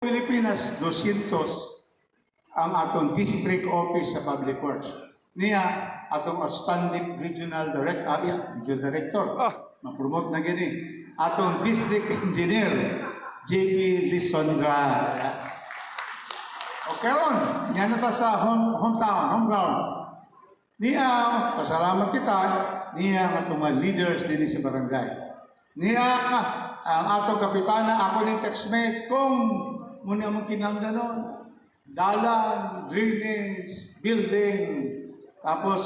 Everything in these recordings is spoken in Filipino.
Pilipinas, 200 ang atong district office sa public works. Niya, atong outstanding regional director, ma-promote na gini. Atong district engineer, JP Lisondra. O karon, niya na ta sa home ground. Niya, pasalamat kita, niya ang atong mga leaders din sa barangay. Niya, ang atong kapitana, ako ni textmate, kung muna mong kinamdanon, dalan, drainage, building, tapos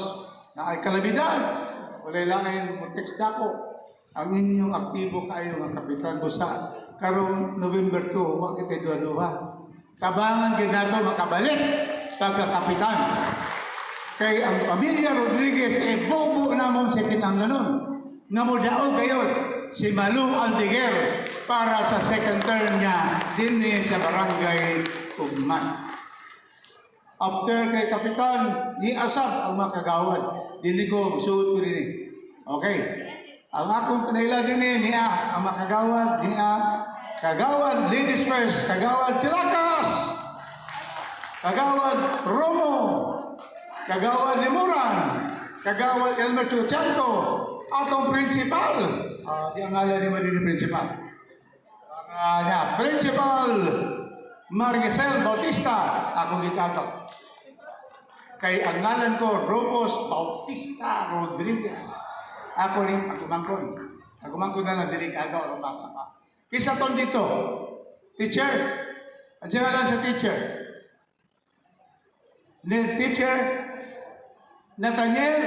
na ay kalamidad, walay lain mo text dako. Ang inyong aktibo kayo ng kapitan busa. Karong November 2, huwag kita duwa-duwa. Tabangan din nato makabalik pagkakapitan. Kay ang pamilya Rodriguez, bobo namon sa kinamdanon. Namudaog gayon si Malu Aldeguer para sa second term niya din sa barangay Ugman. After kay Kapitan, ni Asab ang makagawad. Dili ko, suot ko rin. Okay. Ang akong panaila din niya, ang makagawad, kagawad Ladies First, kagawad Tilakas, kagawad Romo, kagawad Limuran, kagawad Elmer Chuchanko, atong principal. Di ang ngalan ni Marino principal. Principal Maricel Bautista, akong gitato. Kay ang ngalan ko, Robos Bautista Rodriguez. Ako rin, agumangkon. Agumangkon na lang delikado o baka pa. Kisa ton dito, teacher. Ang siya lang sa teacher. Teacher Nathaniel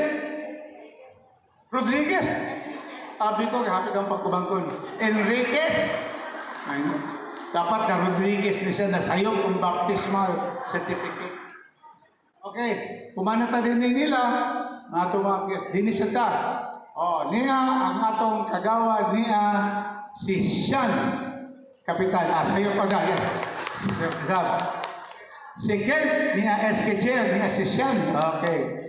Rodriguez. Abi ko, kapit ang pagkumangkon. Enriquez. Ay, dapat na Rodriguez na siya nasayop ang baptismal certificate. Okay, pumanata din nila, nga tumagis, din siya ta. Niya, ang atong kagawad niya, si Sean, kapitan. Sayop pa ga, yan. Si Ken, niya SK Chair, niya si Sean. Okay.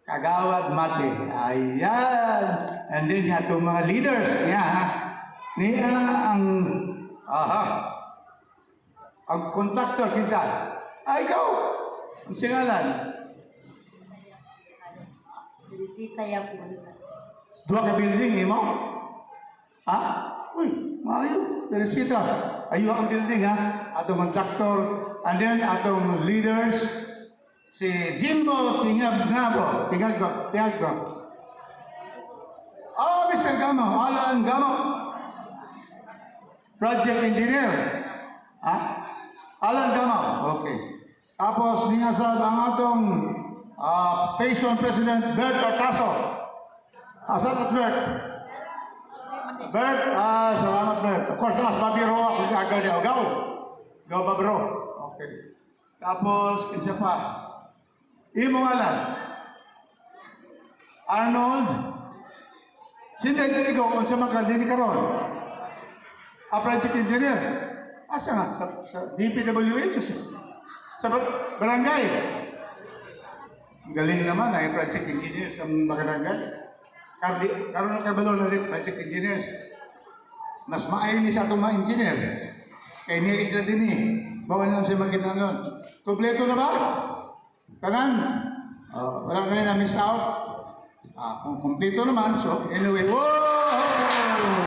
Kagawad Mate. Ayan. And then niya itong mga leaders niya. Niya ang contractor kinsa. Ikaw. Ang singalan. Teresita Yapunza. Dua ka building, mo? Uy, maayo. Teresita. Ayo ang building, Atong contractor. And then atong leaders. Si Jimbo Tingab. Mr. Gamo. Alan Gamo. Project engineer. Alan Gamo. Okay. Tapos, ningasad ang atong Faison President Bert Artaso. Asan at Bert? Bert, salamat Bert. Of course, mas babiro ako agad niya. Gaw babiro. Okay. Tapos, kinsa pa? Imong alam. Arnold. Sindi din ko kung sa magkaldini karon. Project engineer. Asa nga? Sa DPWH. Sa barangay. Galing naman ay project engineer sa barangay. Karon na kabalo na rin project engineers. Mas maayon ni sa itong mga engineer. Kaya niya sila din Bawal lang siya makita nun. Kompleto na ba? Tanan? Wala kayo na miss out? Kung kompleto naman, so anyway, whoa!